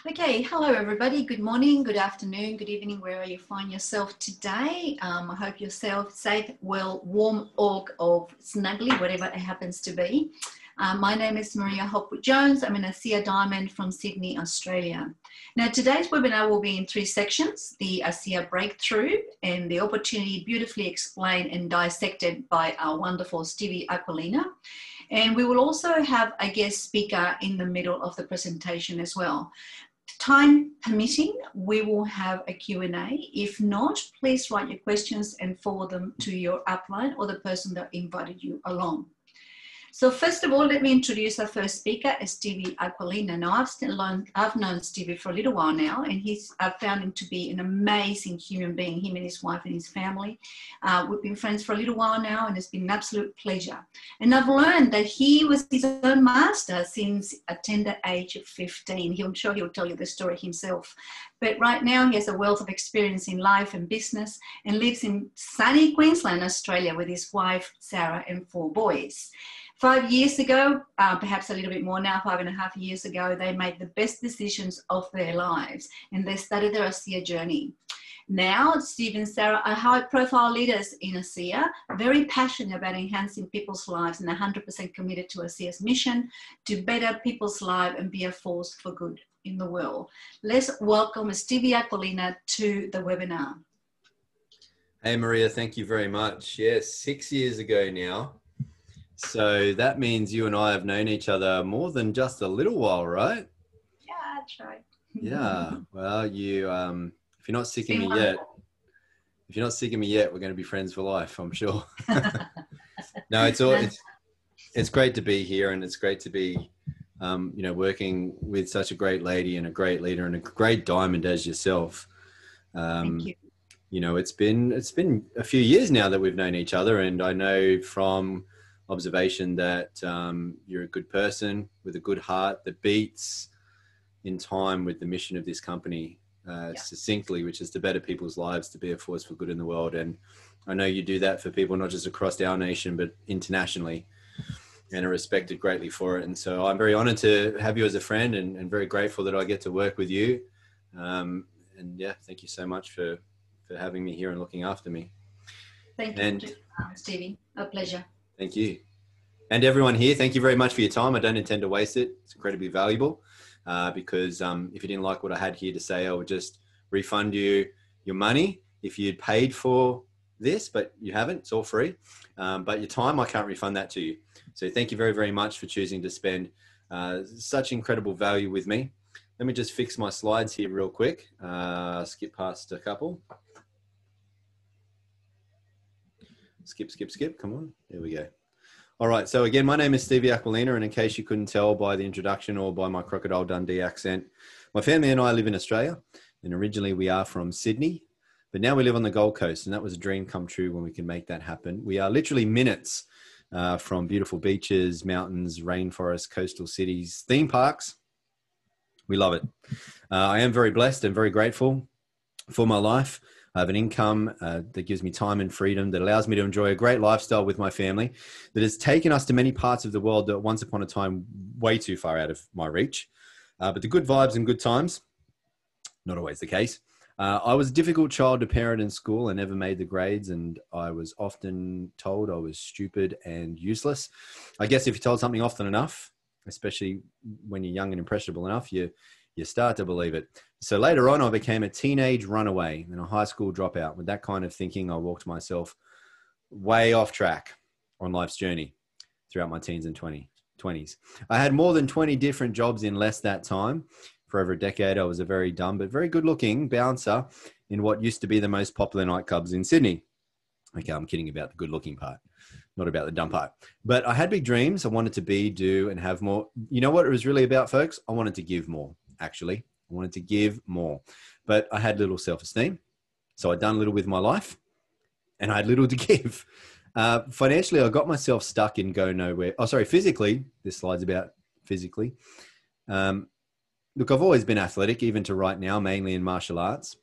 Okay, hello everybody. Good morning, good afternoon, good evening, wherever you find yourself today. I hope you're safe, well, warm, or snuggly, whatever it happens to be. My name is Maria Hopwood-Jones. I'm an ASEA Diamond from Sydney, Australia. Now, today's webinar will be in three sections: the ASEA Breakthrough and the opportunity beautifully explained and dissected by our wonderful Stevie Aquilina. And we will also have a guest speaker in the middle of the presentation as well. Time permitting, we will have a Q&A. If not, please write your questions and forward them to your upline or the person that invited you along. So first of all, let me introduce our first speaker, Stevie Aquilina. Now, I've known Stevie for a little while now, and I've found him to be an amazing human being, him and his wife and his family. We've been friends for a little while now, and it's been an absolute pleasure. And I've learned that he was his own master since a tender age of 15. I'm sure he'll tell you the story himself. But right now, he has a wealth of experience in life and business and lives in sunny Queensland, Australia, with his wife, Sarah, and 4 boys. 5 years ago, perhaps a little bit more now, 5.5 years ago, they made the best decisions of their lives and they started their ASEA journey. Now, Steve and Sarah are high-profile leaders in ASEA, very passionate about enhancing people's lives and 100% committed to ASEA's mission to better people's lives and be a force for good in the world. Let's welcome Stevie Aquilina to the webinar. Hey, Maria, thank you very much. Yes, 6 years ago now. So that means you and I have known each other more than just a little while, right? Yeah, that's right. Yeah. Well, if you're not sick of me yet, we're going to be friends for life, I'm sure. No, it's great to be here, and it's great to be, working with such a great lady and a great leader and a great diamond as yourself. Thank you. You know, it's been a few years now that we've known each other, and I know from observation that you're a good person with a good heart that beats in time with the mission of this company succinctly, which is to better people's lives, to be a force for good in the world. And I know you do that for people not just across our nation but internationally, and are respected greatly for it. And so I'm very honored to have you as a friend, and very grateful that I get to work with you. And yeah, thank you so much for having me here and looking after me. Thank you, Stevie. A pleasure. Thank you. And everyone here, thank you very much for your time. I don't intend to waste it. It's incredibly valuable because if you didn't like what I had here to say, I would just refund you your money if you'd paid for this, but you haven't. It's all free. But your time, I can't refund that to you. So thank you very, very much for choosing to spend such incredible value with me. Let me just fix my slides here real quick. Skip past a couple. Skip. Come on. There we go. All right. So again, my name is Stevie Aquilina, and in case you couldn't tell by the introduction or by my Crocodile Dundee accent, my family and I live in Australia, and originally we are from Sydney, but now we live on the Gold Coast, and that was a dream come true when we can make that happen. We are literally minutes from beautiful beaches, mountains, rainforests, coastal cities, theme parks. We love it. I am very blessed and very grateful for my life. I have an income that gives me time and freedom, that allows me to enjoy a great lifestyle with my family, that has taken us to many parts of the world that once upon a time way too far out of my reach. But the good vibes and good times, not always the case. I was a difficult child to parent in school. I never made the grades, and I was often told I was stupid and useless. I guess if you're told something often enough, especially when you're young and impressionable enough, you start to believe it. So later on, I became a teenage runaway and a high school dropout. With that kind of thinking, I walked myself way off track on life's journey throughout my teens and 20s. I had more than 20 different jobs in less that time. For over a decade, I was a very dumb but very good-looking bouncer in what used to be the most popular nightclubs in Sydney. Okay, I'm kidding about the good-looking part, not about the dumb part. But I had big dreams. I wanted to be, do, and have more. You know what it was really about, folks? I wanted to give more. Actually, I wanted to give more, but I had little self-esteem. So I'd done little with my life and I had little to give. Financially, I got myself stuck in go nowhere. Oh, sorry, physically, this slide's about physically. Look, I've always been athletic, even to right now, mainly in martial arts.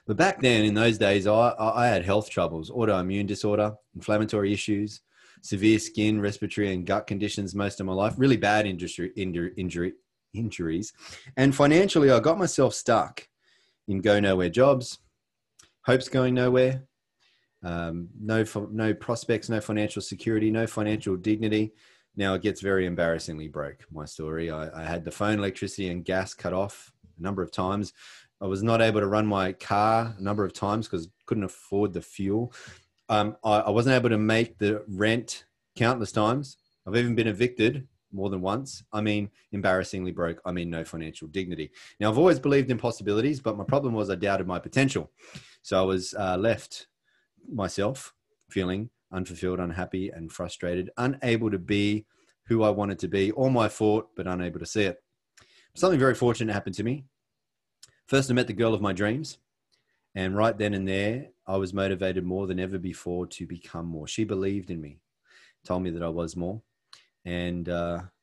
But back then, in those days, I had health troubles, autoimmune disorder, inflammatory issues, severe skin, respiratory and gut conditions most of my life, really bad injury injuries. And financially, I got myself stuck in go nowhere jobs, hopes going nowhere, no prospects, no financial security, no financial dignity. Now it gets very embarrassingly broke, my story. I had the phone, electricity, and gas cut off a number of times. I was not able to run my car a number of times because couldn't afford the fuel. I wasn't able to make the rent countless times. I've even been evicted more than once. I mean, embarrassingly broke. I mean, no financial dignity. Now, I've always believed in possibilities, but my problem was I doubted my potential. So I was left myself feeling unfulfilled, unhappy, and frustrated, unable to be who I wanted to be, all my fault, but unable to see it. Something very fortunate happened to me. First, I met the girl of my dreams. And right then and there, I was motivated more than ever before to become more. She believed in me, told me that I was more. And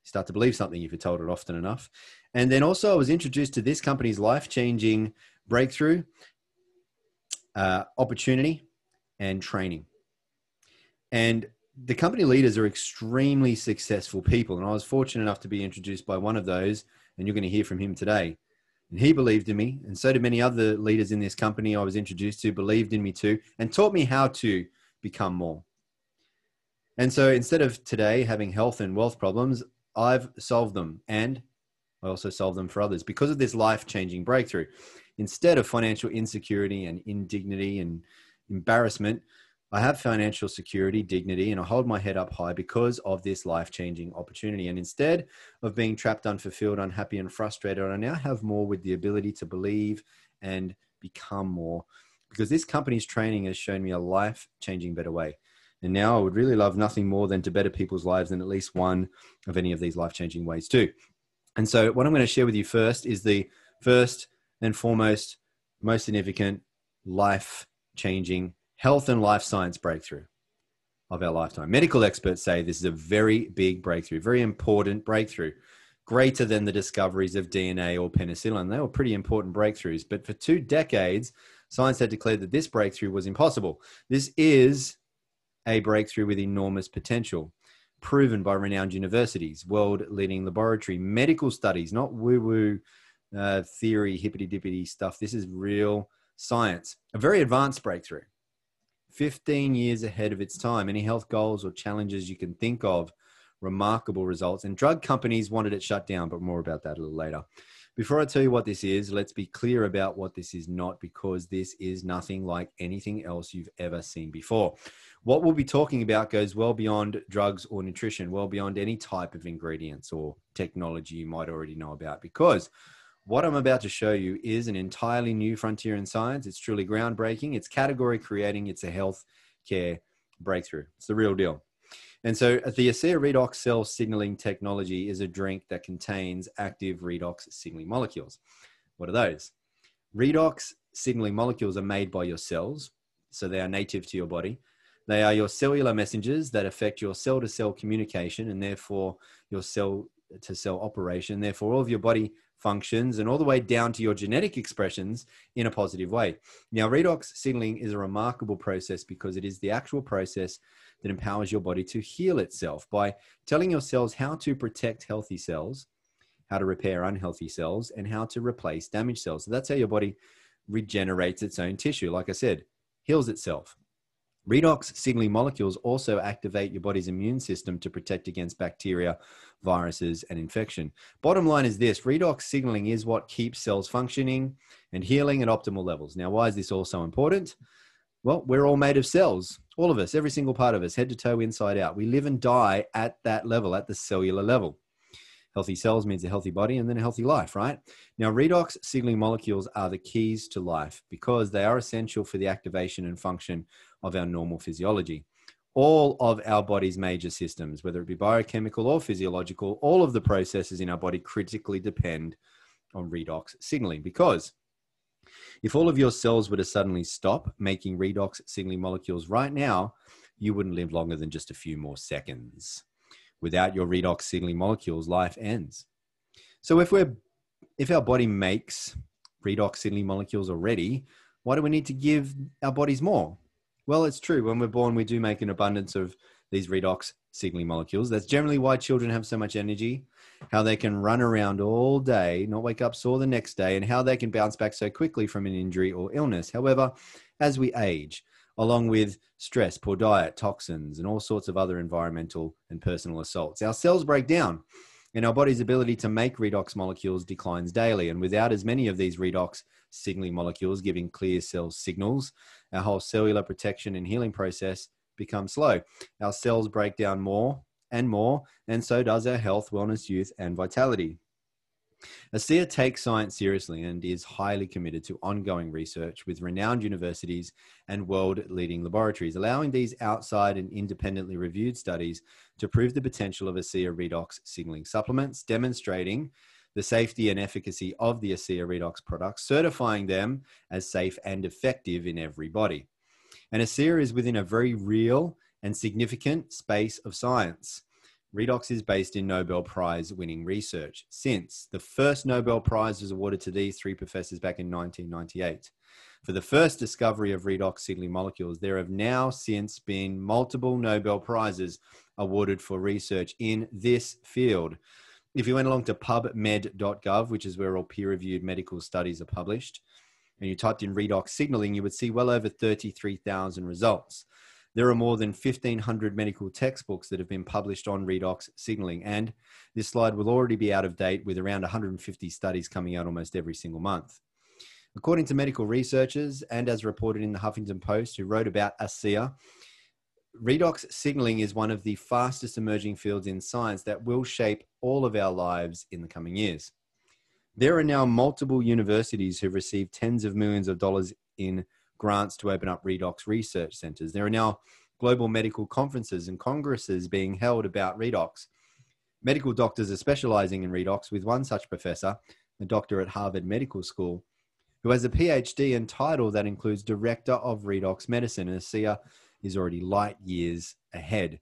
start to believe something if you're told it often enough. And then also I was introduced to this company's life-changing breakthrough, opportunity, and training. And the company leaders are extremely successful people. And I was fortunate enough to be introduced by one of those, and you're going to hear from him today. And he believed in me, and so did many other leaders in this company I was introduced to, believed in me too, and taught me how to become more. And so instead of today having health and wealth problems, I've solved them, and I also solve them for others because of this life-changing breakthrough. Instead of financial insecurity and indignity and embarrassment, I have financial security, dignity, and I hold my head up high because of this life-changing opportunity. And instead of being trapped, unfulfilled, unhappy, and frustrated, I now have more with the ability to believe and become more, because this company's training has shown me a life-changing better way. And now I would really love nothing more than to better people's lives in at least one of any of these life-changing ways too. And so what I'm going to share with you first is the first and foremost, most significant life-changing health and life science breakthrough of our lifetime. Medical experts say this is a very big breakthrough, very important breakthrough, greater than the discoveries of DNA or penicillin. They were pretty important breakthroughs. But for 2 decades, science had declared that this breakthrough was impossible. This is a breakthrough with enormous potential, proven by renowned universities, world-leading laboratory, medical studies, not woo-woo theory, hippity-dippity stuff. This is real science, a very advanced breakthrough. 15 years ahead of its time. Any health goals or challenges you can think of, remarkable results. And drug companies wanted it shut down, but more about that a little later. Before I tell you what this is, let's be clear about what this is not, because this is nothing like anything else you've ever seen before. What we'll be talking about goes well beyond drugs or nutrition, well beyond any type of ingredients or technology you might already know about, because what I'm about to show you is an entirely new frontier in science. It's truly groundbreaking. It's category creating. It's a health care breakthrough. It's the real deal. And so the ASEA Redox cell signaling technology is a drink that contains active redox signaling molecules. What are those? Redox signaling molecules are made by your cells, so they are native to your body. They are your cellular messengers that affect your cell-to-cell communication and therefore your cell-to-cell operation. Therefore, all of your body functions and all the way down to your genetic expressions in a positive way. Now, redox signaling is a remarkable process because it is the actual process that empowers your body to heal itself by telling your cells how to protect healthy cells, how to repair unhealthy cells, and how to replace damaged cells. So that's how your body regenerates its own tissue. Like I said, heals itself. Redox signaling molecules also activate your body's immune system to protect against bacteria, viruses, and infection. Bottom line is this: redox signaling is what keeps cells functioning and healing at optimal levels. Now, why is this all so important? Well, we're all made of cells, all of us, every single part of us, head to toe, inside out. We live and die at that level, at the cellular level. Healthy cells means a healthy body and then a healthy life, right? Now, redox signaling molecules are the keys to life because they are essential for the activation and function of our normal physiology. All of our body's major systems, whether it be biochemical or physiological, all of the processes in our body critically depend on redox signaling, because if all of your cells were to suddenly stop making redox signaling molecules right now, you wouldn't live longer than just a few more seconds. Without your redox signaling molecules, life ends. So if our body makes redox signaling molecules already, why do we need to give our bodies more? Well, it's true. When we're born, we do make an abundance of these redox signaling molecules. That's generally why children have so much energy how they can run around all day, not wake up sore the next day, and how they can bounce back so quickly from an injury or illness. However, as we age, along with stress, poor diet, toxins, and all sorts of other environmental and personal assaults, our cells break down and our body's ability to make redox molecules declines daily. And without as many of these redox signaling molecules giving clear cell signals, our whole cellular protection and healing process becomes slow. Our cells break down more, and so does our health, wellness, youth, and vitality. ASEA takes science seriously and is highly committed to ongoing research with renowned universities and world-leading laboratories, allowing these outside and independently reviewed studies to prove the potential of ASEA redox signaling supplements, demonstrating the safety and efficacy of the ASEA redox products, certifying them as safe and effective in every body. And ASEA is within a very real and significant space of science. Redox is based in Nobel Prize winning research, since the first Nobel Prize was awarded to these three professors back in 1998. For the first discovery of redox signaling molecules, there have now since been multiple Nobel Prizes awarded for research in this field. If you went along to pubmed.gov, which is where all peer-reviewed medical studies are published, and you typed in redox signaling, you would see well over 33,000 results. There are more than 1,500 medical textbooks that have been published on redox signaling, and this slide will already be out of date with around 150 studies coming out almost every single month. According to medical researchers, and as reported in the Huffington Post, who wrote about ASEA, redox signaling is one of the fastest emerging fields in science that will shape all of our lives in the coming years. There are now multiple universities who've received tens of millions of dollars in grants to open up redox research centers. There are now global medical conferences and congresses being held about redox. Medical doctors are specializing in redox, with one such professor, a doctor at Harvard Medical School, who has a PhD and title that includes Director of Redox Medicine, and ASEA is already light years ahead.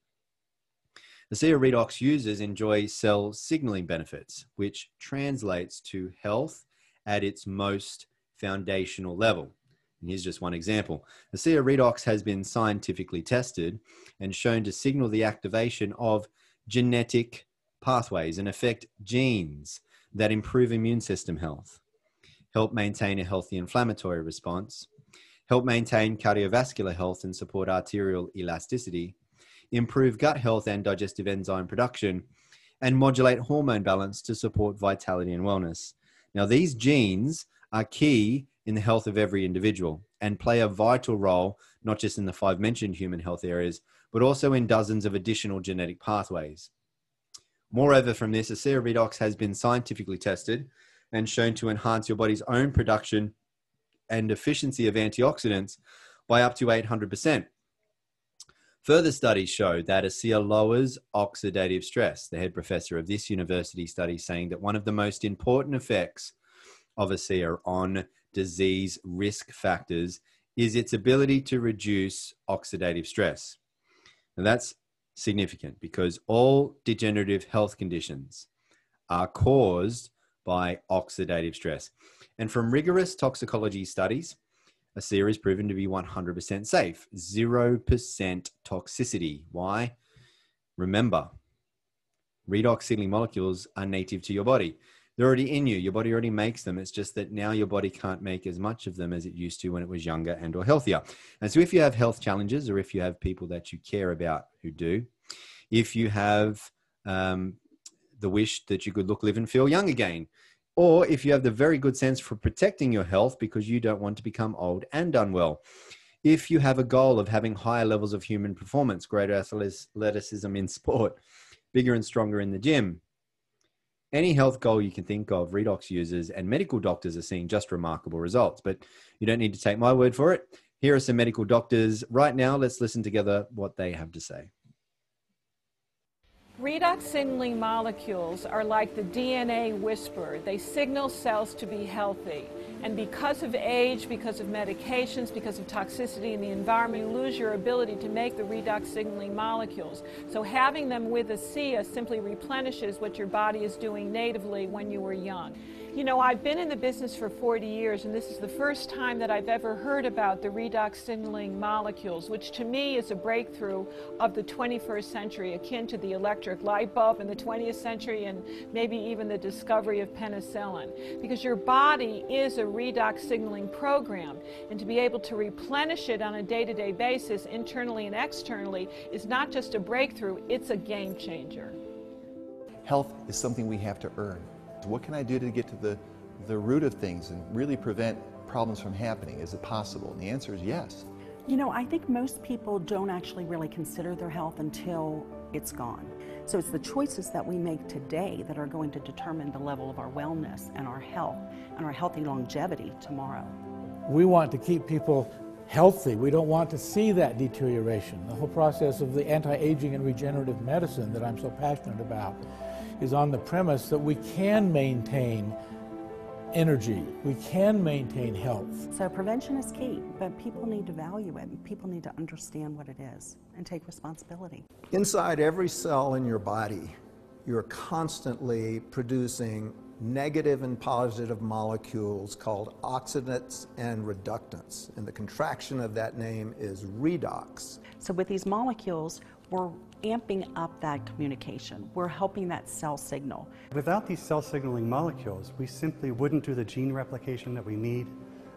ASEA redox users enjoy cell signaling benefits, which translates to health at its most foundational level. And here's just one example. ASEA redox has been scientifically tested and shown to signal the activation of genetic pathways and affect genes that improve immune system health, help maintain a healthy inflammatory response, help maintain cardiovascular health and support arterial elasticity, improve gut health and digestive enzyme production, and modulate hormone balance to support vitality and wellness. Now, these genes are key in the health of every individual and play a vital role, not just in the 5 mentioned human health areas, but also in dozens of additional genetic pathways. Moreover, from this, ASEA redox has been scientifically tested and shown to enhance your body's own production and efficiency of antioxidants by up to 800%. Further studies show that ASEA lowers oxidative stress. The head professor of this university study saying that one of the most important effects of ASEA on disease risk factors is its ability to reduce oxidative stress. Now that's significant because all degenerative health conditions are caused by oxidative stress. And from rigorous toxicology studies, ASEA is proven to be 100% safe, 0% toxicity. Why? Remember, redox signaling molecules are native to your body. They're already in you. Your body already makes them. It's just that now your body can't make as much of them as it used to when it was younger and or healthier. And so if you have health challenges, or if you have people that you care about who do, if you have the wish that you could look, live and feel young again, or if you have the very good sense for protecting your health because you don't want to become old and unwell, if you have a goal of having higher levels of human performance, greater athleticism in sport, bigger and stronger in the gym, any health goal you can think of, redox users and medical doctors are seeing just remarkable results. But you don't need to take my word for it. Here are some medical doctors right now. Let's listen together what they have to say. Redox signaling molecules are like the DNA whisperer. They signal cells to be healthy. And because of age, because of medications, because of toxicity in the environment, you lose your ability to make the redox signaling molecules. So having them with ASEA simply replenishes what your body is doing natively when you were young. You know, I've been in the business for 40 years, and this is the first time that I've ever heard about the redox signaling molecules, which to me is a breakthrough of the 21st century, akin to the electric light bulb in the 20th century and maybe even the discovery of penicillin. Because your body is a redox signaling program, and to be able to replenish it on a day-to-day basis, internally and externally, is not just a breakthrough, it's a game changer. Health is something we have to earn. What can I do to get to the root of things and really prevent problems from happening? Is it possible? And the answer is yes. You know, I think most people don't actually really consider their health until it's gone. So it's the choices that we make today that are going to determine the level of our wellness and our health and our healthy longevity tomorrow. We want to keep people healthy. We don't want to see that deterioration. The whole process of the anti-aging and regenerative medicine that I'm so passionate about is on the premise that we can maintain energy, we can maintain health. So prevention is key, but people need to value it. People need to understand what it is and take responsibility. Inside every cell in your body, you're constantly producing negative and positive molecules called oxidants and reductants. And the contraction of that name is redox. So with these molecules, we're amping up that communication. We're helping that cell signal. Without these cell signaling molecules, we simply wouldn't do the gene replication that we need,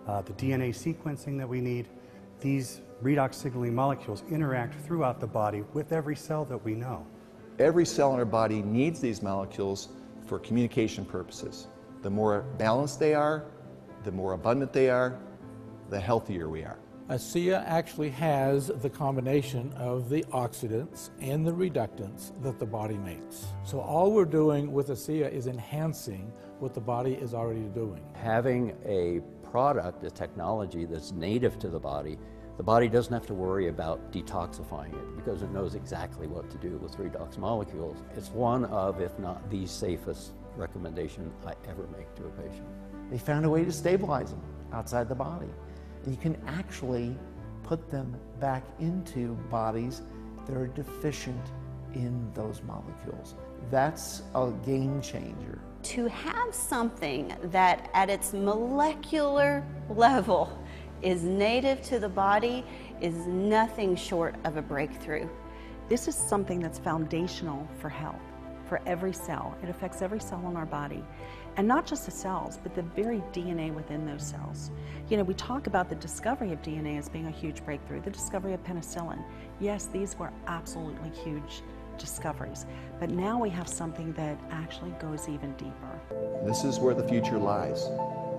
the DNA sequencing that we need. These redox signaling molecules interact throughout the body with every cell that we know. Every cell in our body needs these molecules for communication purposes. The more balanced they are, the more abundant they are, the healthier we are. ASEA actually has the combination of the oxidants and the reductants that the body makes. So all we're doing with ASEA is enhancing what the body is already doing. Having a product, a technology that's native to the body doesn't have to worry about detoxifying it because it knows exactly what to do with redox molecules. It's one of, if not the safest recommendation I ever make to a patient. They found a way to stabilize them outside the body. And you can actually put them back into bodies that are deficient in those molecules. That's a game changer. To have something that at its molecular level is native to the body is nothing short of a breakthrough. This is something that's foundational for health, for every cell. It affects every cell in our body. And not just the cells, but the very DNA within those cells. You know, we talk about the discovery of DNA as being a huge breakthrough, the discovery of penicillin. Yes, these were absolutely huge discoveries, but now we have something that actually goes even deeper. This is where the future lies,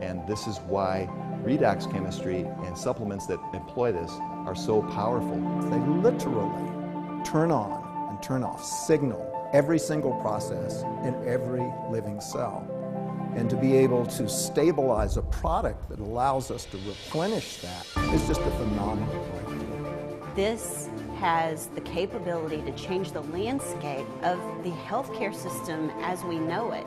and this is why redox chemistry and supplements that employ this are so powerful. They literally turn on and turn off, signal every single process in every living cell. And to be able to stabilize a product that allows us to replenish that is just a phenomenal breakthrough. This has the capability to change the landscape of the healthcare system as we know it.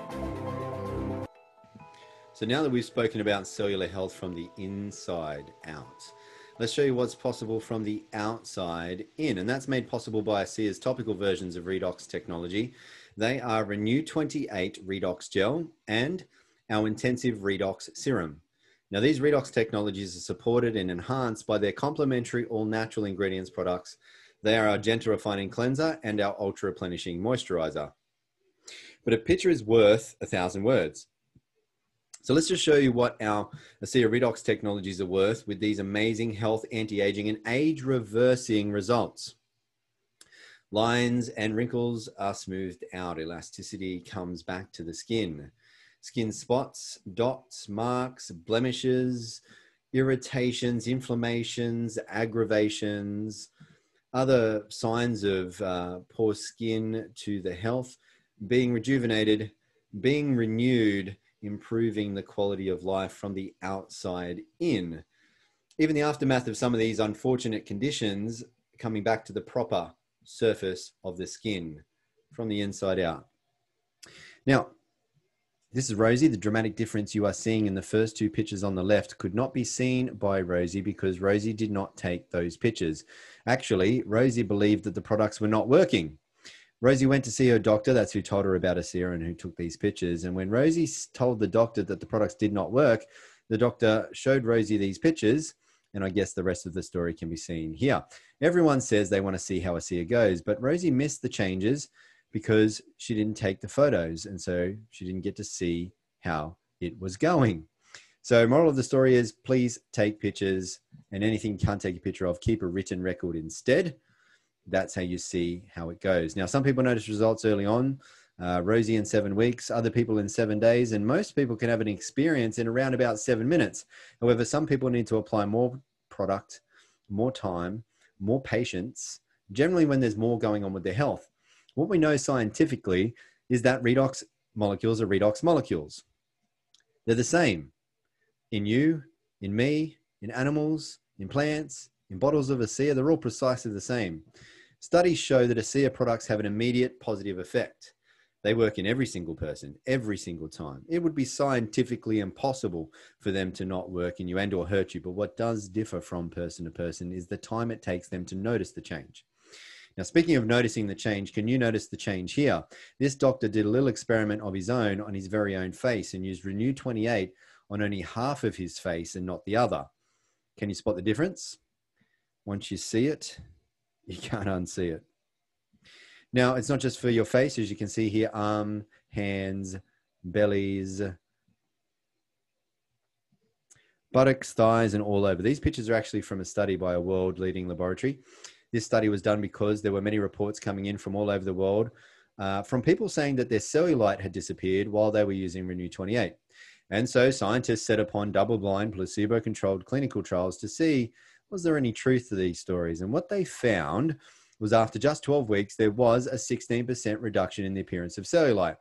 So now that we've spoken about cellular health from the inside out, let's show you what's possible from the outside in. And that's made possible by ASEA's topical versions of Redox technology. They are Renew 28 Redox Gel and our Intensive Redox Serum. Now, these Redox technologies are supported and enhanced by their complementary all-natural ingredients products. They are our Gentle Refining Cleanser and our Ultra Replenishing Moisturizer. But a picture is worth 1,000 words. So let's just show you what our ASEA Redox technologies are worth with these amazing health, anti-aging, and age-reversing results. Lines and wrinkles are smoothed out. Elasticity comes back to the skin. Skin spots, dots, marks, blemishes, irritations, inflammations, aggravations, other signs of poor skin to the health, being rejuvenated, being renewed, improving the quality of life from the outside in. Even the aftermath of some of these unfortunate conditions, coming back to the proper surface of the skin from the inside out. Now, This is Rosie. The dramatic difference you are seeing in the first two pictures on the left could not be seen by Rosie because Rosie did not take those pictures. Actually, Rosie believed that the products were not working. Rosie went to see her doctor. That's who told her about ASEA and who took these pictures. And when Rosie told the doctor that the products did not work, the doctor showed Rosie these pictures. And I guess the rest of the story can be seen here. Everyone says they want to see how ASEA goes, but Rosie missed the changes because she didn't take the photos. And so she didn't get to see how it was going. So moral of the story is, please take pictures, and anything you can't take a picture of, keep a written record instead. That's how you see how it goes. Now, some people notice results early on, Rosie in 7 weeks, other people in 7 days, and most people can have an experience in around about 7 minutes. However, some people need to apply more product, more time, more patience, generally when there's more going on with their health. What we know scientifically is that redox molecules are redox molecules. They're the same in you, in me, in animals, in plants, in bottles of ASEA. They're all precisely the same. Studies show that ASEA products have an immediate positive effect. They work in every single person, every single time. It would be scientifically impossible for them to not work in you and or hurt you. But what does differ from person to person is the time it takes them to notice the change. Now, speaking of noticing the change, can you notice the change here? This doctor did a little experiment of his own on his very own face and used Renew 28 on only half of his face and not the other. Can you spot the difference? Once you see it, you can't unsee it. Now, it's not just for your face, as you can see here, arm, hands, bellies, buttocks, thighs, and all over. These pictures are actually from a study by a world-leading laboratory. This study was done because there were many reports coming in from all over the world from people saying that their cellulite had disappeared while they were using Renew 28. And so scientists set upon double-blind, placebo-controlled clinical trials to see, was there any truth to these stories? And what they found was after just 12 weeks, there was a 16% reduction in the appearance of cellulite.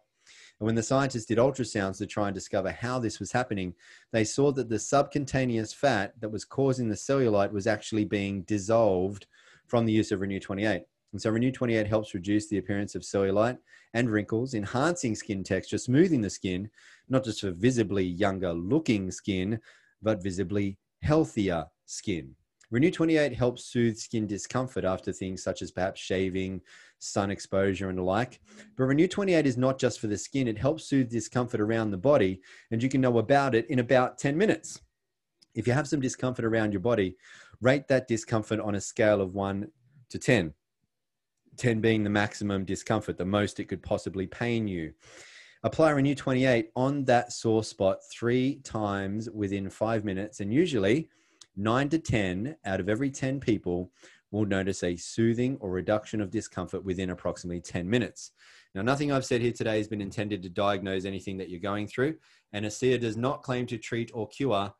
And when the scientists did ultrasounds to try and discover how this was happening, they saw that the subcutaneous fat that was causing the cellulite was actually being dissolved from the use of Renew 28. And so Renew 28 helps reduce the appearance of cellulite and wrinkles, enhancing skin texture, smoothing the skin, not just for visibly younger looking skin, but visibly healthier skin. Renew 28 helps soothe skin discomfort after things such as perhaps shaving, sun exposure, and the like. But Renew 28 is not just for the skin. It helps soothe discomfort around the body, and you can know about it in about 10 minutes. If you have some discomfort around your body, rate that discomfort on a scale of 1 to 10. 10 being the maximum discomfort, the most it could possibly pain you. Apply Renew 28 on that sore spot 3 times within 5 minutes, and usually 9 to 10 out of every 10 people will notice a soothing or reduction of discomfort within approximately 10 minutes. Now, nothing I've said here today has been intended to diagnose anything that you're going through, and ASEA does not claim to treat or cure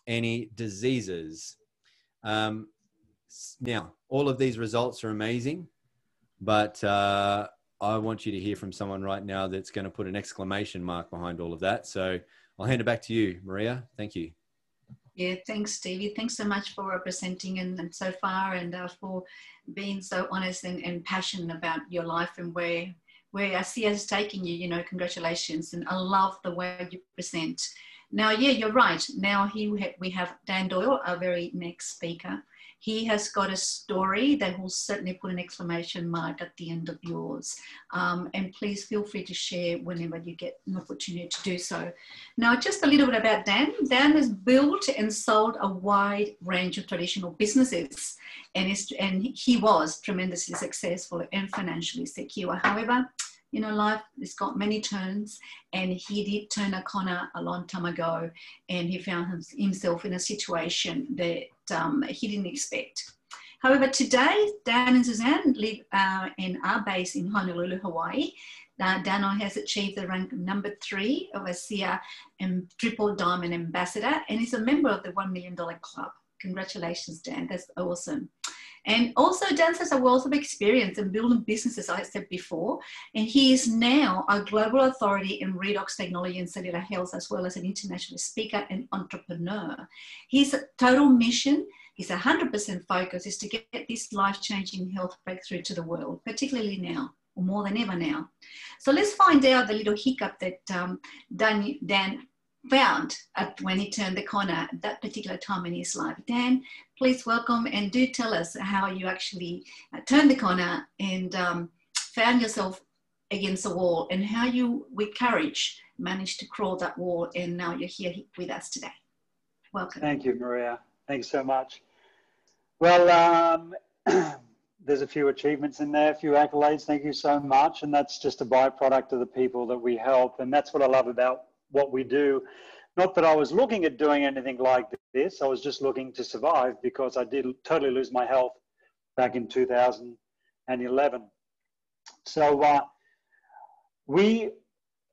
any diseases. Now, all of these results are amazing, but I want you to hear from someone right now that's going to put an exclamation mark behind all of that. So I'll hand it back to you, Maria. Thank you. Yeah, thanks, Stevie. Thanks so much for representing and so far, and for being so honest and passionate about your life and where ASEA is taking you. You know, congratulations. And I love the way you present. Now, yeah, you're right. Now we have Dan Doyle, our very next speaker. He has got a story that will certainly put an exclamation mark at the end of yours. And please feel free to share whenever you get an opportunity to do so. Now, just a little bit about Dan. Dan has built and sold a wide range of traditional businesses, and he was tremendously successful and financially secure. However, you know, life has got many turns, and he did turn a corner a long time ago, and he found himself in a situation that he didn't expect. However, today, Dan and Suzanne live and are based in Honolulu, Hawaii. Dano has achieved the rank #3 of ASEA and Triple Diamond Ambassador, and is a member of the $1 Million Club. Congratulations, Dan. That's awesome. And also, Dan has a wealth of experience in building businesses, I said before, and he is now a global authority in redox technology and cellular health, as well as an international speaker and entrepreneur. His total mission, his 100% focus, is to get this life-changing health breakthrough to the world, particularly now or more than ever now. So let's find out the little hiccup that Dan found when he turned the corner at that particular time in his life. Dan, please welcome, and do tell us how you actually turned the corner and found yourself against the wall, and how you, with courage, managed to crawl that wall, and now you're here with us today. Welcome. Thank you, Maria. Thanks so much. Well, there's a few achievements in there, a few accolades. Thank you so much. And that's just a byproduct of the people that we help. And that's what I love about what we do. Not that I was looking at doing anything like this. I was just looking to survive, because I did totally lose my health back in 2011. So we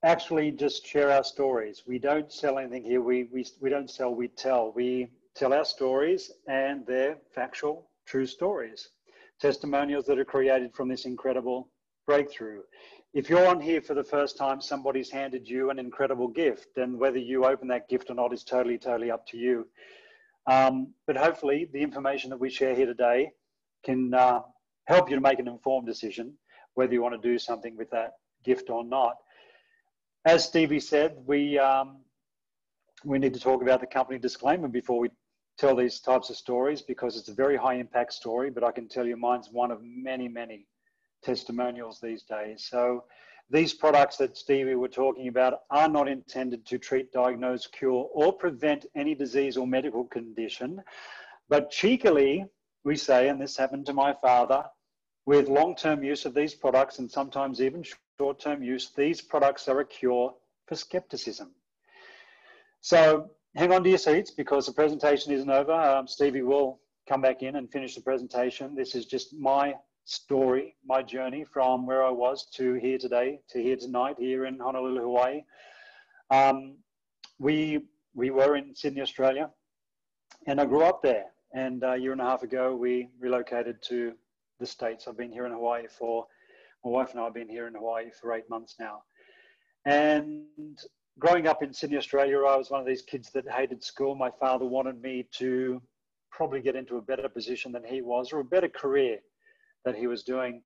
actually just share our stories. We don't sell anything here. We don't sell, we tell. We tell our stories, and they're factual, true stories. Testimonials that are created from this incredible breakthrough. If you're on here for the first time, somebody's handed you an incredible gift, and whether you open that gift or not is totally, totally up to you. But hopefully the information that we share here today can help you to make an informed decision whether you want to do something with that gift or not. As Stevie said, we need to talk about the company disclaimer before we tell these types of stories, because it's a very high impact story, but I can tell you mine's one of many, many testimonials these days. So these products that Stevie were talking about are not intended to treat, diagnose, cure, or prevent any disease or medical condition. But cheekily, we say, and this happened to my father, with long-term use of these products, and sometimes even short-term use, these products are a cure for skepticism. So hang on to your seats, because the presentation isn't over. Stevie will come back in and finish the presentation. This is just my story, my journey from where I was to here today, to here tonight, here in Honolulu, Hawaii. We were in Sydney, Australia, and I grew up there. And a year and a half ago, we relocated to the States. I've been here in Hawaii my wife and I have been here in Hawaii for 8 months now. And growing up in Sydney, Australia, I was one of these kids that hated school. My father wanted me to probably get into a better position than he was, or a better career that he was doing,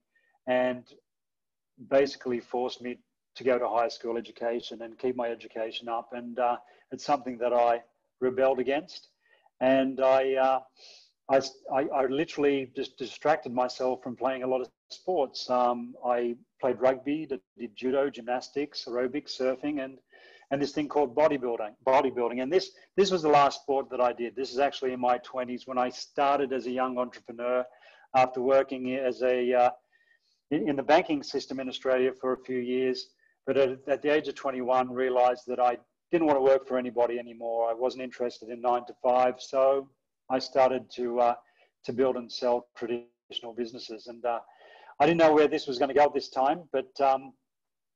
and basically forced me to go to higher school education and keep my education up. And it's something that I rebelled against. And I literally just distracted myself from playing a lot of sports. I played rugby, did judo, gymnastics, aerobics, surfing, and this thing called bodybuilding. And this was the last sport that I did. This is actually in my 20s, when I started as a young entrepreneur after working as in the banking system in Australia for a few years. But at the age of 21, realized that I didn't want to work for anybody anymore. I wasn't interested in 9 to 5. So I started to build and sell traditional businesses. And I didn't know where this was going to go at this time, but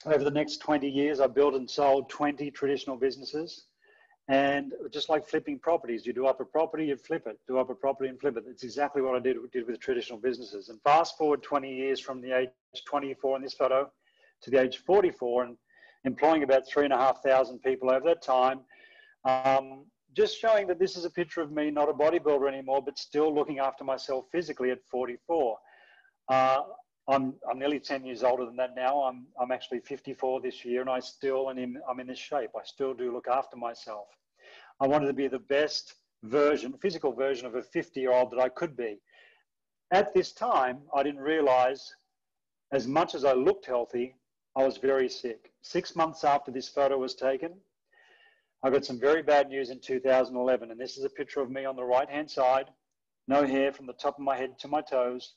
over the next 20 years, I built and sold 20 traditional businesses. And just like flipping properties, you do up a property, you flip it, do up a property and flip it. It's exactly what I did with traditional businesses. And fast forward 20 years from the age 24 in this photo to the age 44, and employing about 3,500 people over that time. Just showing that this is a picture of me, not a bodybuilder anymore, but still looking after myself physically at 44. I'm nearly 10 years older than that now. I'm actually 54 this year, and I'm in this shape. I still do look after myself. I wanted to be the best physical version of a 50-year-old that I could be. At this time, I didn't realize, as much as I looked healthy, I was very sick. 6 months after this photo was taken, I got some very bad news in 2011. And this is a picture of me on the right-hand side, no hair from the top of my head to my toes.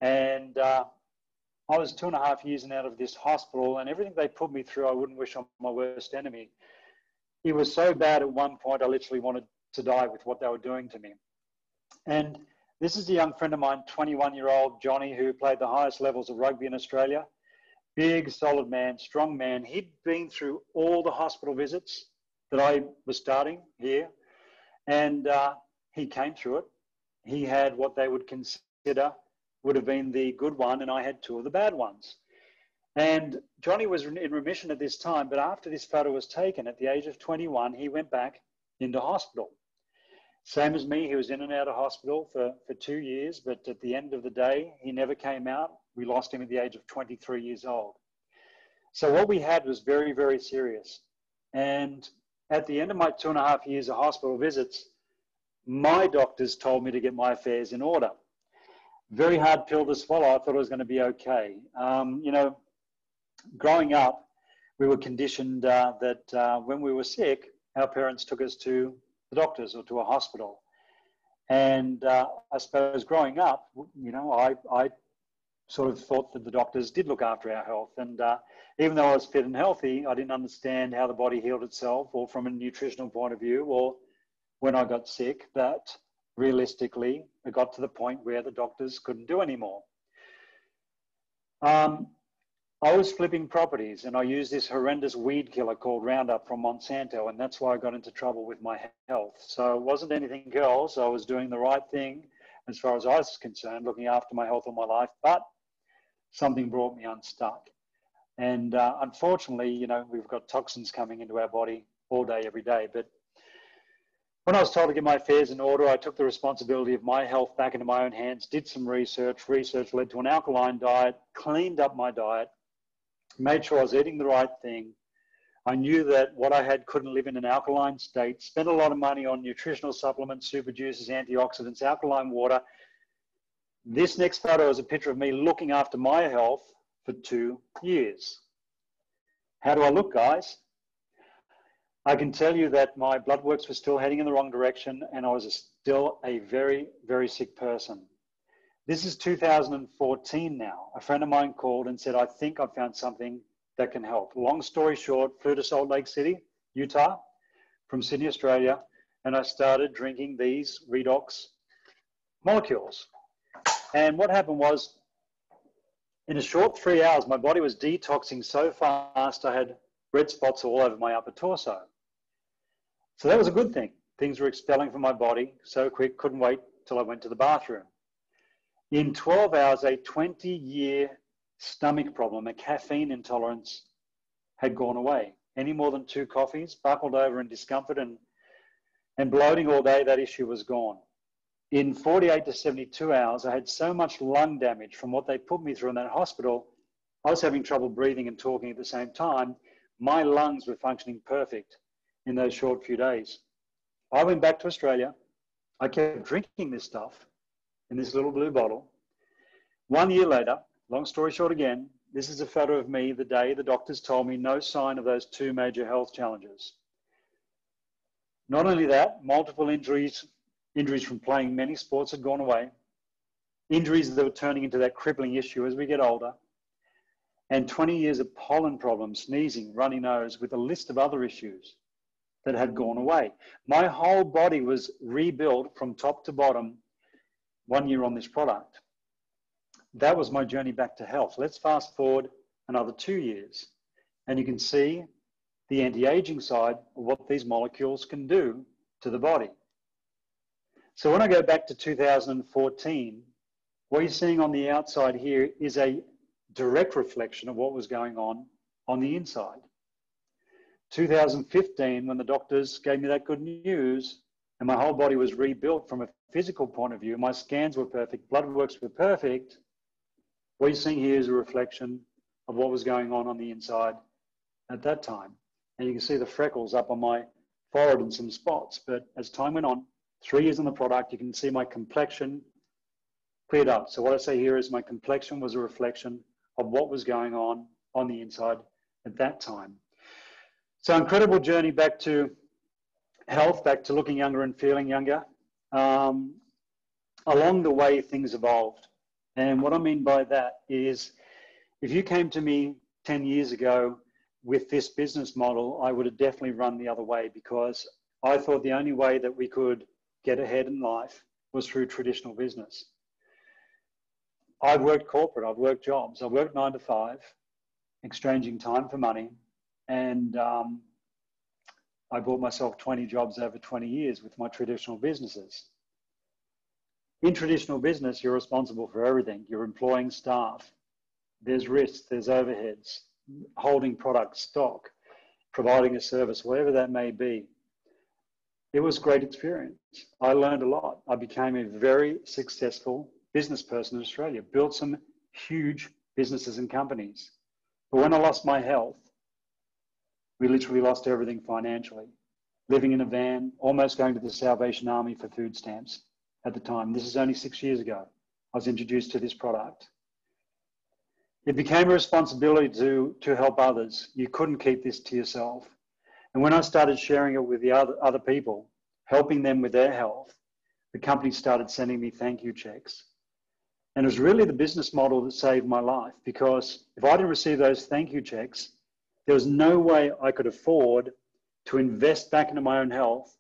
And I was 2.5 years and out of this hospital, and everything they put me through, I wouldn't wish on my worst enemy. It was so bad at one point, I literally wanted to die with what they were doing to me. And this is a young friend of mine, 21-year-old Johnny, who played the highest levels of rugby in Australia. Big, solid man, strong man. He'd been through all the hospital visits that I was starting here, and he came through it. He had what they would consider would have been the good one, and I had 2 of the bad ones. And Johnny was in remission at this time, but after this photo was taken at the age of 21, he went back into hospital. Same as me, he was in and out of hospital for 2 years, but at the end of the day, he never came out. We lost him at the age of 23 years old. So what we had was very, very serious. And at the end of my 2.5 years of hospital visits, my doctors told me to get my affairs in order. Very hard pill to swallow. I thought it was going to be okay. You know, growing up, we were conditioned that when we were sick, our parents took us to the doctors or to a hospital. And I suppose growing up, you know, I sort of thought that the doctors did look after our health. And even though I was fit and healthy, I didn't understand how the body healed itself, or from a nutritional point of view, or when I got sick, that realistically, it got to the point where the doctors couldn't do anymore. I was flipping properties, and I used this horrendous weed killer called Roundup from Monsanto, and that's why I got into trouble with my health. So it wasn't anything else. I was doing the right thing as far as I was concerned, looking after my health all my life, but something brought me unstuck. And unfortunately, you know, we've got toxins coming into our body all day, every day. But when I was told to get my affairs in order, I took the responsibility of my health back into my own hands, did some research. Research led to an alkaline diet, cleaned up my diet, made sure I was eating the right thing. I knew that what I had couldn't live in an alkaline state, spent a lot of money on nutritional supplements, super juices, antioxidants, alkaline water. This next photo is a picture of me looking after my health for 2 years. How do I look, guys? I can tell you that my blood works were still heading in the wrong direction, and I was still a very, very sick person. This is 2014 now. A friend of mine called and said, I think I've found something that can help. Long story short, flew to Salt Lake City, Utah, from Sydney, Australia, and I started drinking these Redox molecules. And what happened was, in a short 3 hours, my body was detoxing so fast, I had red spots all over my upper torso. So that was a good thing. Things were expelling from my body so quick, couldn't wait till I went to the bathroom. In 12 hours, a 20-year stomach problem, a caffeine intolerance, had gone away. Any more than 2 coffees, buckled over in discomfort and bloating all day, that issue was gone. In 48 to 72 hours, I had so much lung damage from what they put me through in that hospital, I was having trouble breathing and talking at the same time. My lungs were functioning perfect in those short few days. I went back to Australia. I kept drinking this stuff in this little blue bottle. 1 year later, long story short again, this is a photo of me the day the doctors told me no sign of those 2 major health challenges. Not only that, multiple injuries from playing many sports had gone away, injuries that were turning into that crippling issue as we get older, and 20 years of pollen problems, sneezing, runny nose, with a list of other issues that had gone away. My whole body was rebuilt from top to bottom 1 year on this product. That was my journey back to health. Let's fast forward another 2 years, and you can see the anti-aging side of what these molecules can do to the body. So when I go back to 2014, what you're seeing on the outside here is a direct reflection of what was going on the inside. 2015, when the doctors gave me that good news and my whole body was rebuilt from a physical point of view, my scans were perfect, blood works were perfect, what you're seeing here is a reflection of what was going on the inside at that time. And you can see the freckles up on my forehead and some spots. But as time went on, 3 years on the product, you can see my complexion cleared up. So what I say here is my complexion was a reflection of what was going on the inside at that time. So incredible journey back to health, back to looking younger and feeling younger. Along the way, things evolved. And what I mean by that is, if you came to me 10 years ago with this business model, I would have definitely run the other way, because I thought the only way that we could get ahead in life was through traditional business. I've worked corporate, I've worked jobs, I've worked 9 to 5, exchanging time for money. And I bought myself 20 jobs over 20 years with my traditional businesses. In traditional business, you're responsible for everything. You're employing staff. There's risks, there's overheads, holding product stock, providing a service, whatever that may be. It was a great experience. I learned a lot. I became a very successful business person in Australia, built some huge businesses and companies. But when I lost my health, we literally lost everything financially. Living in a van, almost going to the Salvation Army for food stamps at the time. This is only 6 years ago. I was introduced to this product. It became a responsibility to help others. You couldn't keep this to yourself. And when I started sharing it with the other people, helping them with their health, the company started sending me thank you checks. And it was really the business model that saved my life, because if I didn't receive those thank you checks, there was no way I could afford to invest back into my own health,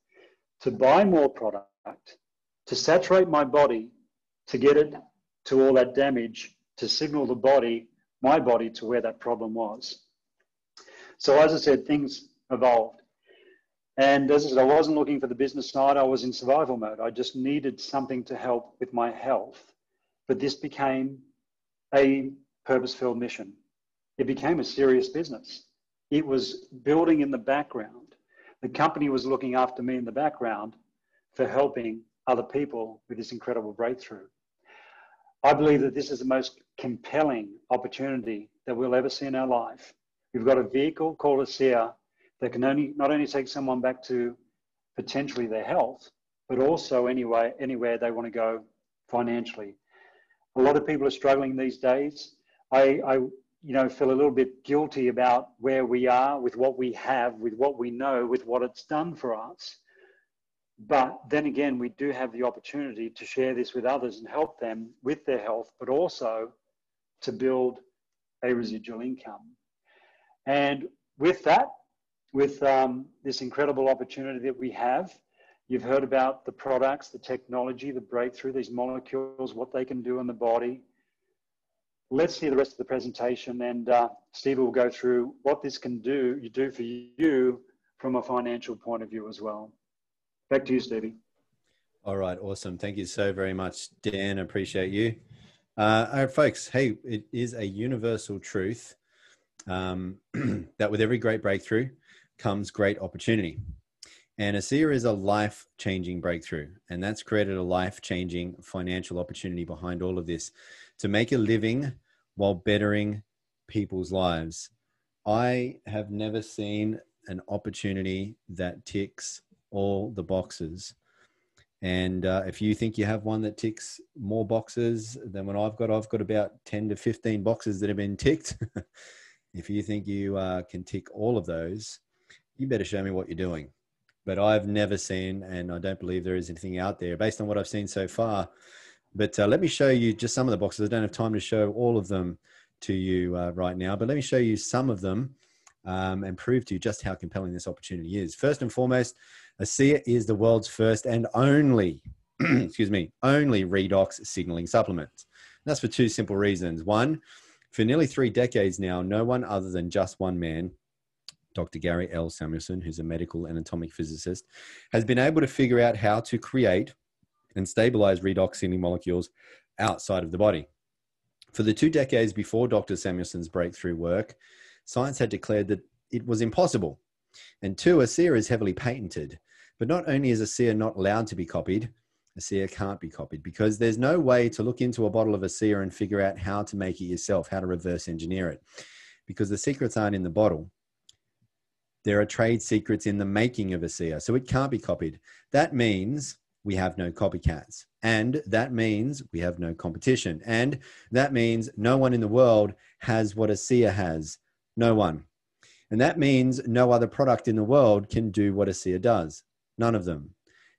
to buy more product, to saturate my body, to get it to all that damage, to signal the body, my body, to where that problem was. So as I said, things evolved. And as I said, I wasn't looking for the business side. I was in survival mode. I just needed something to help with my health. But this became a purpose-filled mission. It became a serious business. It was building in the background. The company was looking after me in the background for helping other people with this incredible breakthrough. I believe that this is the most compelling opportunity that we'll ever see in our life. We've got a vehicle called a SEER that can not only take someone back to potentially their health, but also anywhere they want to go financially. A lot of people are struggling these days. I feel a little bit guilty about where we are with what we have, with what we know, with what it's done for us. But then again, we do have the opportunity to share this with others and help them with their health, but also to build a residual income. And with that, with this incredible opportunity that we have, you've heard about the products, the technology, the breakthrough, these molecules, what they can do in the body. Let's hear the rest of the presentation, and Stevie will go through what this can do for you from a financial point of view as well. Back to you, Stevie. All right, awesome. Thank you so very much, Dan. I appreciate you. All right, folks, hey, it is a universal truth that with every great breakthrough comes great opportunity. And ASEA is a life-changing breakthrough, and that's created a life-changing financial opportunity behind all of this to make a living while bettering people's lives. I have never seen an opportunity that ticks all the boxes. And if you think you have one that ticks more boxes than what I've got about 10 to 15 boxes that have been ticked. If you think you can tick all of those, you better show me what you're doing. But I've never seen, and I don't believe there is anything out there based on what I've seen so far. But let me show you just some of the boxes. I don't have time to show all of them to you right now, but let me show you some of them and prove to you just how compelling this opportunity is. First and foremost, ASEA is the world's first and only, only redox signaling supplement. And that's for two simple reasons. One, for nearly 3 decades now, no one other than just one man, Dr. Gary L. Samuelson, who's a medical and atomic physicist, has been able to figure out how to create and stabilize redox signaling molecules outside of the body. For the 2 decades before Dr. Samuelson's breakthrough work, science had declared that it was impossible. And 2, ASEA is heavily patented. But not only is ASEA not allowed to be copied, ASEA can't be copied because there's no way to look into a bottle of ASEA and figure out how to make it yourself, how to reverse engineer it. Because the secrets aren't in the bottle. There are trade secrets in the making of ASEA, so it can't be copied. That means we have no copycats. And that means we have no competition. And that means no one in the world has what ASEA has. No one. And that means no other product in the world can do what ASEA does. None of them.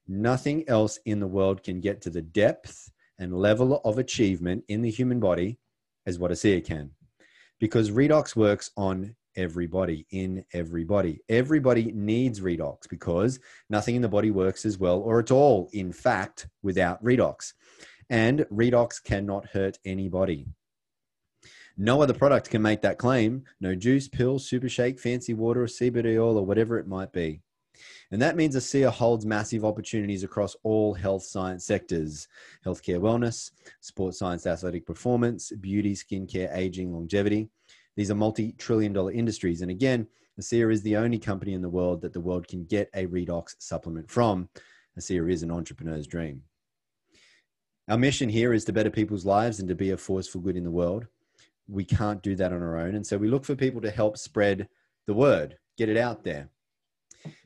Nothing else in the world can get to the depth and level of achievement in the human body as what ASEA can. Because redox works on everybody, in everybody. Everybody needs redox because nothing in the body works as well or at all, in fact, without redox. And redox cannot hurt anybody. No other product can make that claim. No juice, pill, super shake, fancy water, or CBD oil, or whatever it might be. And that means ASEA holds massive opportunities across all health science sectors: healthcare wellness, sports science, athletic performance, beauty, skincare, aging, longevity. These are multi-trillion-dollar industries. And again, ASEA is the only company in the world that the world can get a redox supplement from. ASEA is an entrepreneur's dream. Our mission here is to better people's lives and to be a force for good in the world. We can't do that on our own. And so we look for people to help spread the word, get it out there.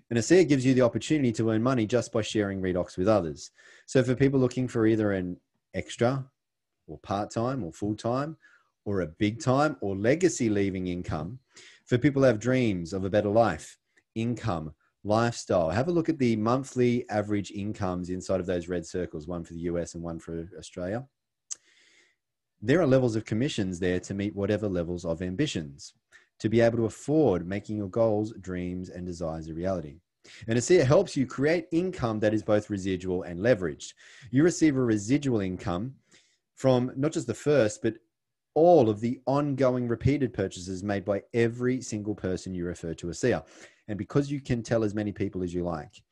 And ASEA gives you the opportunity to earn money just by sharing Redox with others. So for people looking for either an extra or part-time or full-time or a big time or legacy leaving income, for people who have dreams of a better life, income, lifestyle, have a look at the monthly average incomes inside of those red circles, one for the US and one for Australia. There are levels of commissions there to meet whatever levels of ambitions, to be able to afford making your goals, dreams, and desires a reality. And ASEA helps you create income that is both residual and leveraged. You receive a residual income from not just the first, but all of the ongoing repeated purchases made by every single person you refer to ASEA. And because you can tell as many people as you like,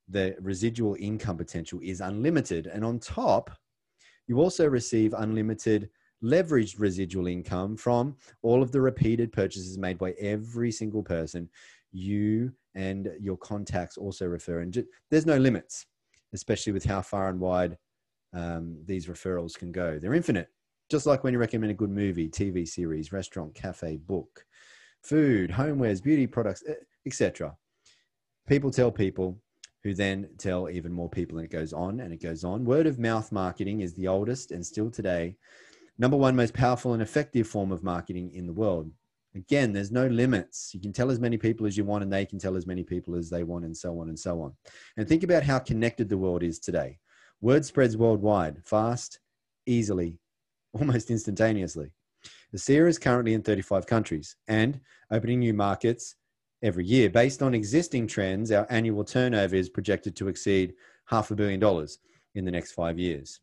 the residual income potential is unlimited. And on top, you also receive unlimited leveraged residual income from all of the repeated purchases made by every single person you and your contacts also refer. And there's no limits, especially with how far and wide these referrals can go. They're infinite. Just like when you recommend a good movie, TV series, restaurant, cafe, book, food, homewares, beauty products, etc. People tell people who then tell even more people, and it goes on and it goes on. Word of mouth marketing is the oldest and still today #1 most powerful and effective form of marketing in the world. Again, there's no limits. You can tell as many people as you want and they can tell as many people as they want, and so on and so on. And think about how connected the world is today. Word spreads worldwide, fast, easily, almost instantaneously. ASEA is currently in 35 countries and opening new markets every year. Based on existing trends, our annual turnover is projected to exceed $500 million in the next 5 years.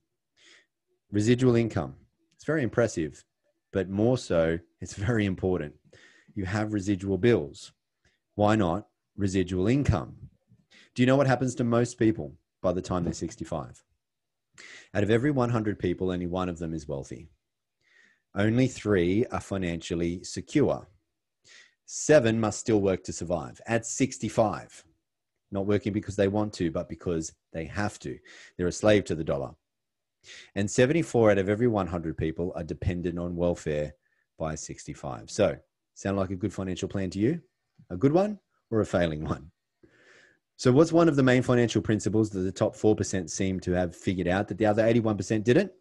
Residual income. It's very impressive, but more so, it's very important. You have residual bills. Why not residual income? Do you know what happens to most people by the time they're 65? Out of every 100 people, only one of them is wealthy. Only 3 are financially secure. 7 must still work to survive at 65. Not working because they want to, but because they have to. They're a slave to the dollar. And 74 out of every 100 people are dependent on welfare by 65. So, sound like a good financial plan to you? A good one or a failing one? So what's one of the main financial principles that the top 4% seem to have figured out that the other 81% didn't?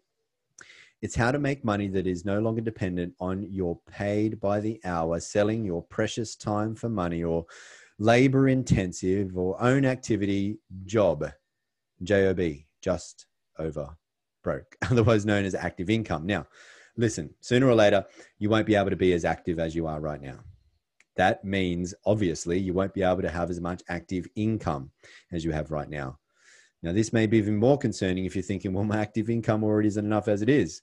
It's how to make money that is no longer dependent on your paid by the hour, selling your precious time for money, or labor intensive or own activity job, JOB, just over broke, otherwise known as active income. Now, listen, sooner or later, you won't be able to be as active as you are right now. That means, obviously, you won't be able to have as much active income as you have right now. Now, this may be even more concerning if you're thinking, well, my active income already isn't enough as it is.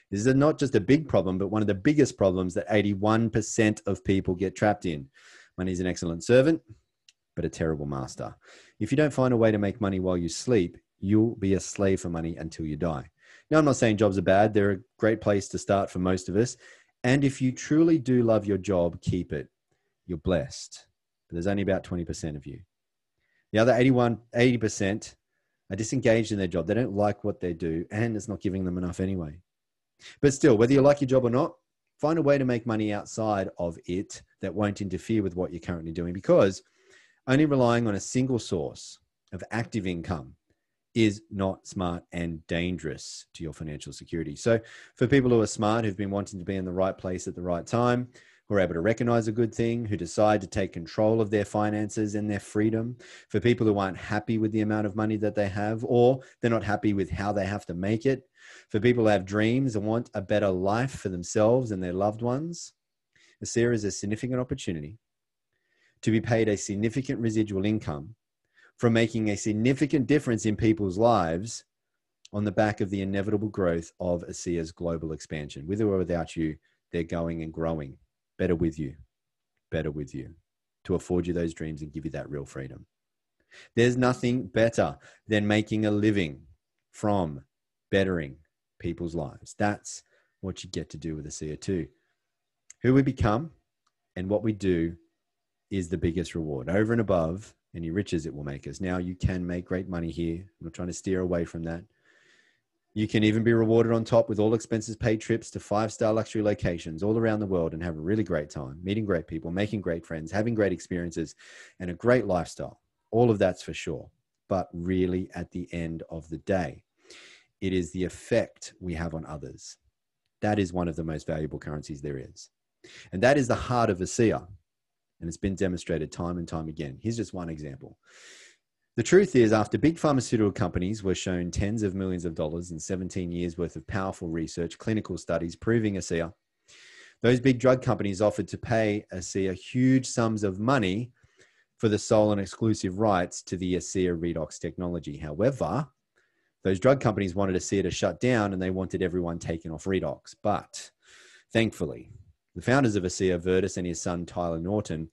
This is not just a big problem, but one of the biggest problems that 81% of people get trapped in. Money is an excellent servant, but a terrible master. If you don't find a way to make money while you sleep, you'll be a slave for money until you die. Now, I'm not saying jobs are bad. They're a great place to start for most of us. And if you truly do love your job, keep it. You're blessed. But there's only about 20% of you. The other 80% are disengaged in their job. They don't like what they do, and it's not giving them enough anyway. But still, whether you like your job or not, find a way to make money outside of it that won't interfere with what you're currently doing, because only relying on a single source of active income is not smart and dangerous to your financial security. So for people who are smart, who've been wanting to be in the right place at the right time, who are able to recognize a good thing, who decide to take control of their finances and their freedom, for people who aren't happy with the amount of money that they have, or they're not happy with how they have to make it, for people who have dreams and want a better life for themselves and their loved ones, ASEA is a significant opportunity to be paid a significant residual income from making a significant difference in people's lives on the back of the inevitable growth of ASEA's global expansion. With or without you, they're going and growing. Better with you, to afford you those dreams and give you that real freedom. There's nothing better than making a living from bettering people's lives. That's what you get to do with ASEA too. Who we become and what we do is the biggest reward, over and above any riches it will make us. Now, you can make great money here. I'm not trying to steer away from that. You can even be rewarded on top with all expenses paid trips to 5-star luxury locations all around the world and have a really great time, meeting great people, making great friends, having great experiences, and a great lifestyle. All of that's for sure. But really, at the end of the day, it is the effect we have on others. That is one of the most valuable currencies there is. And that is the heart of ASEA. And it's been demonstrated time and time again. Here's just one example. The truth is, after big pharmaceutical companies were shown tens of millions of dollars and 17 years worth of powerful research, clinical studies proving ASEA, those big drug companies offered to pay ASEA huge sums of money for the sole and exclusive rights to the ASEA Redox technology. However, those drug companies wanted ASEA to shut down and they wanted everyone taken off Redox. But thankfully, the founders of ASEA, Virtus and his son Tyler Norton,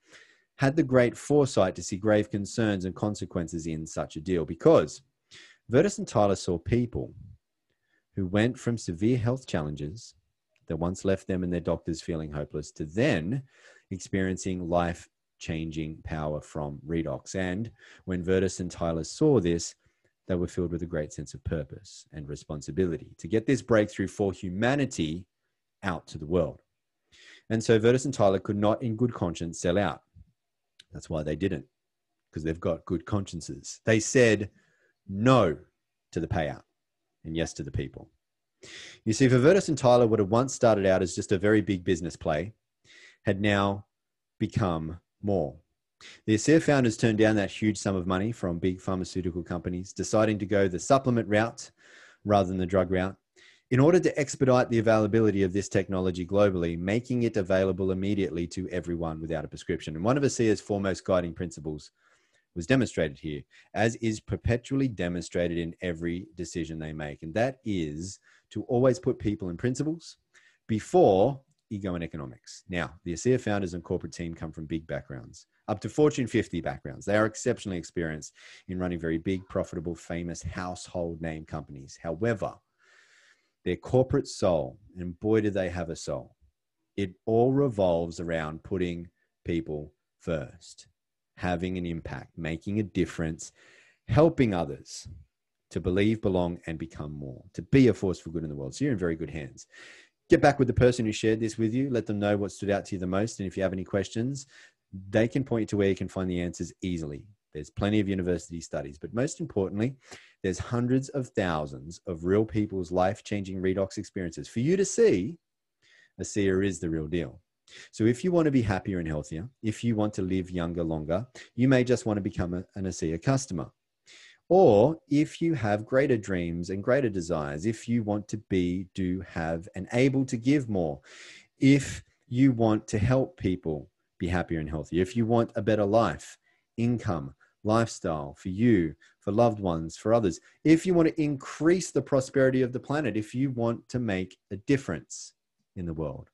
had the great foresight to see grave concerns and consequences in such a deal, because Virtus and Tyler saw people who went from severe health challenges that once left them and their doctors feeling hopeless to then experiencing life-changing power from Redox. And when Virtus and Tyler saw this, they were filled with a great sense of purpose and responsibility to get this breakthrough for humanity out to the world. And so Virtus and Tyler could not in good conscience sell out. That's why they didn't, because they've got good consciences. They said no to the payout and yes to the people. You see, for Virtus and Tyler, what had once started out as just a very big business play had now become more. The ASEA founders turned down that huge sum of money from big pharmaceutical companies, deciding to go the supplement route rather than the drug route, in order to expedite the availability of this technology globally, making it available immediately to everyone without a prescription. And one of ASEA's foremost guiding principles was demonstrated here, as is perpetually demonstrated in every decision they make. And that is to always put people and principles before ego and economics. Now, the ASEA founders and corporate team come from big backgrounds, up to Fortune 50 backgrounds. They are exceptionally experienced in running very big, profitable, famous household name companies. However, their corporate soul, and boy, do they have a soul, it all revolves around putting people first, having an impact, making a difference, helping others to believe, belong, and become more, to be a force for good in the world. So you're in very good hands. Get back with the person who shared this with you. Let them know what stood out to you the most. And if you have any questions, they can point you to where you can find the answers easily. There's plenty of university studies, but most importantly, there's hundreds of thousands of real people's life-changing Redox experiences for you to see. ASEA is the real deal. So if you want to be happier and healthier, if you want to live younger, longer, you may just want to become an ASEA customer. Or if you have greater dreams and greater desires, if you want to be, do, have, and able to give more, if you want to help people be happier and healthier, if you want a better life, income, lifestyle for you, for loved ones, for others, if you want to increase the prosperity of the planet, if you want to make a difference in the world,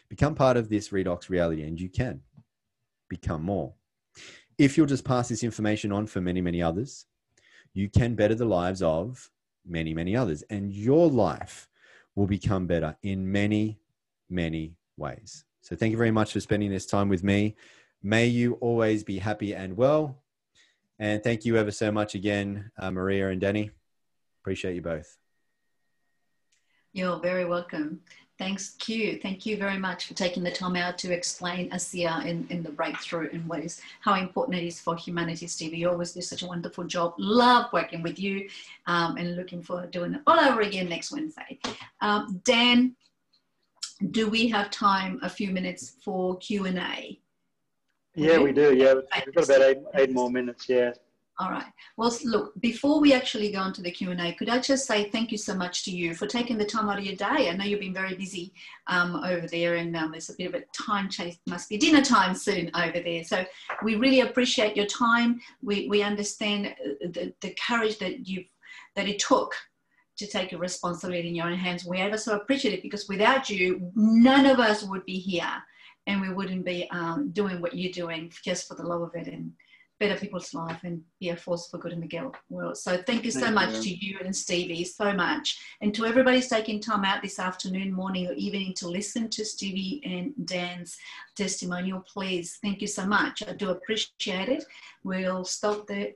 become part of this Redox reality, and you can become more. If you'll just pass this information on for many, many others, you can better the lives of many, many others, and your life will become better in many, many ways. So thank you very much for spending this time with me. May you always be happy and well. And thank you ever so much again, Maria and Danny. Appreciate you both. You're very welcome. Thanks, Q. Thank you very much for taking the time out to explain ASEA in the breakthrough and how important it is for humanity, Stevie. You always do such a wonderful job. Love working with you and looking forward to doing it all over again next Wednesday. Dan, do we have time, a few minutes for Q&A? Yeah, we do. Yeah, we've got about eight more minutes. Yeah. All right. Well, look, before we actually go into the Q&A, could I just say thank you so much to you for taking the time out of your day. I know you've been very busy over there, and there's a bit of a time chase. Must be dinner time soon over there. So we really appreciate your time. We understand the courage that it took to take a responsibility in your own hands. We ever so appreciate it, because without you, none of us would be here, and we wouldn't be doing what you're doing just for the love of it and better people's life and be a force for good in the world. So thank you so much to you and Stevie so much. And to everybody who's taking time out this afternoon, morning or evening to listen to Stevie and Dan's testimonial, please, thank you so much. I do appreciate it. We'll stop the